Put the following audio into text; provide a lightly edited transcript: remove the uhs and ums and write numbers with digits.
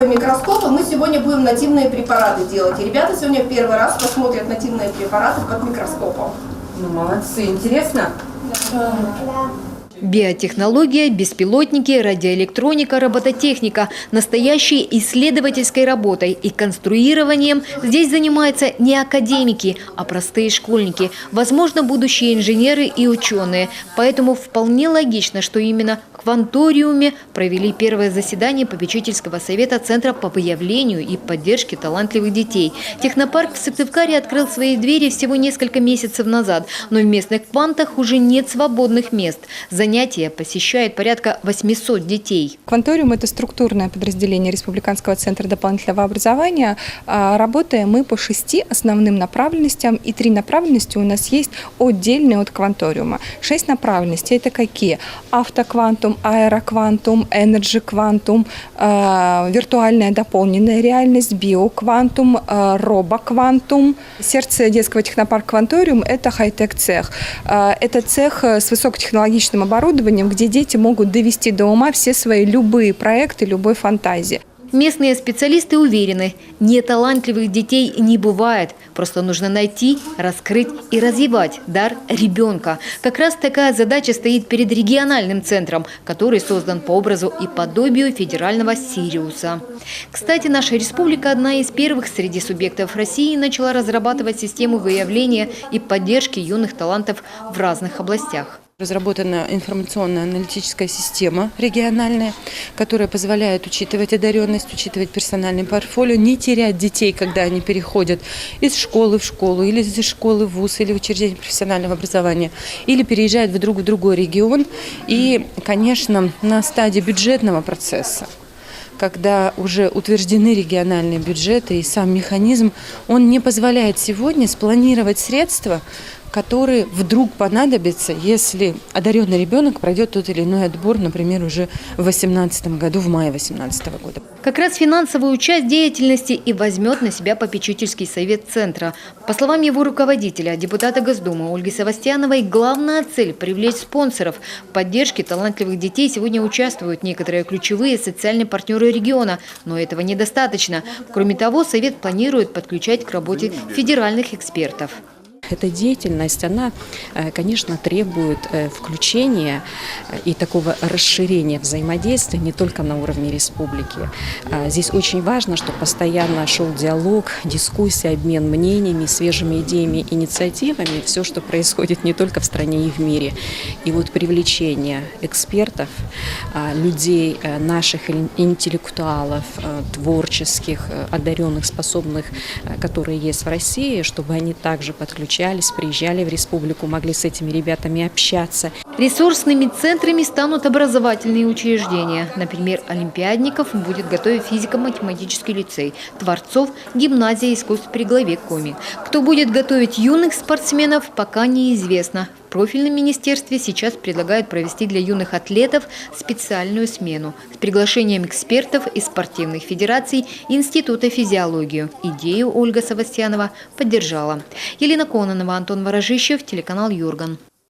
Микроскопа мы сегодня будем нативные препараты делать. И ребята сегодня в первый раз посмотрят нативные препараты под микроскопом. Ну, молодцы, интересно? Да. Биотехнология, беспилотники, радиоэлектроника, робототехника. Настоящей исследовательской работой и конструированием здесь занимаются не академики, а простые школьники. Возможно, будущие инженеры и ученые. Поэтому вполне логично, что именно в Кванториуме провели первое заседание попечительского совета Центра по выявлению и поддержке талантливых детей. Технопарк в Сыктывкаре открыл свои двери всего несколько месяцев назад, но в местных квантах уже нет свободных мест. Занятия посещает порядка 800 детей. Кванториум – это структурное подразделение Республиканского центра дополнительного образования. Работаем мы по 6 основным направленностям, и 3 направленности у нас есть отдельные от Кванториума. 6 направленностей – это какие? Автоквантум, аэроквантум, энерджи-квантум, виртуальная дополненная реальность, биоквантум, робоквантум. Сердце детского технопарка Кванториум – это хай-тек цех. Это цех с высокотехнологичным оборудованием, где дети могут довести до ума все свои любые проекты, любой фантазии. Местные специалисты уверены, неталантливых детей не бывает. Просто нужно найти, раскрыть и развивать дар ребенка. Как раз такая задача стоит перед региональным центром, который создан по образу и подобию федерального Сириуса. Кстати, наша республика одна из первых среди субъектов России начала разрабатывать систему выявления и поддержки юных талантов в разных областях. Разработана информационно-аналитическая система региональная, которая позволяет учитывать одаренность, учитывать персональное портфолио, не терять детей, когда они переходят из школы в школу, или из школы в вуз, или в учреждение профессионального образования, или переезжают в другой регион. И, конечно, на стадии бюджетного процесса, когда уже утверждены региональные бюджеты и сам механизм, он не позволяет сегодня спланировать средства, которые вдруг понадобятся, если одаренный ребенок пройдет тот или иной отбор, например, уже в 2018 году, в мае 2018 года. Как раз финансовую часть деятельности и возьмет на себя попечительский совет Центра. По словам его руководителя, депутата Госдумы Ольги Савастьяновой, главная цель – привлечь спонсоров. В поддержке талантливых детей сегодня участвуют некоторые ключевые социальные партнеры региона, но этого недостаточно. Кроме того, совет планирует подключать к работе федеральных экспертов. Эта деятельность, она, конечно, требует включения и такого расширения взаимодействия не только на уровне республики. Здесь очень важно, чтобы постоянно шел диалог, дискуссия, обмен мнениями, свежими идеями, инициативами, все, что происходит не только в стране и в мире. И вот привлечение экспертов, людей, наших интеллектуалов, творческих, одаренных, способных, которые есть в России, чтобы они также подключались, приезжали в республику, могли с этими ребятами общаться. Ресурсными центрами станут образовательные учреждения. Например, олимпиадников будет готовить физико-математический лицей, творцов – гимназия искусств при главе КОМИ. Кто будет готовить юных спортсменов, пока неизвестно. В профильном министерстве сейчас предлагают провести для юных атлетов специальную смену с приглашением экспертов из спортивных федераций Института физиологии. Идею Ольга Савастьянова поддержала. Елена Кононова, Антон Ворожищев, телеканал Юрган.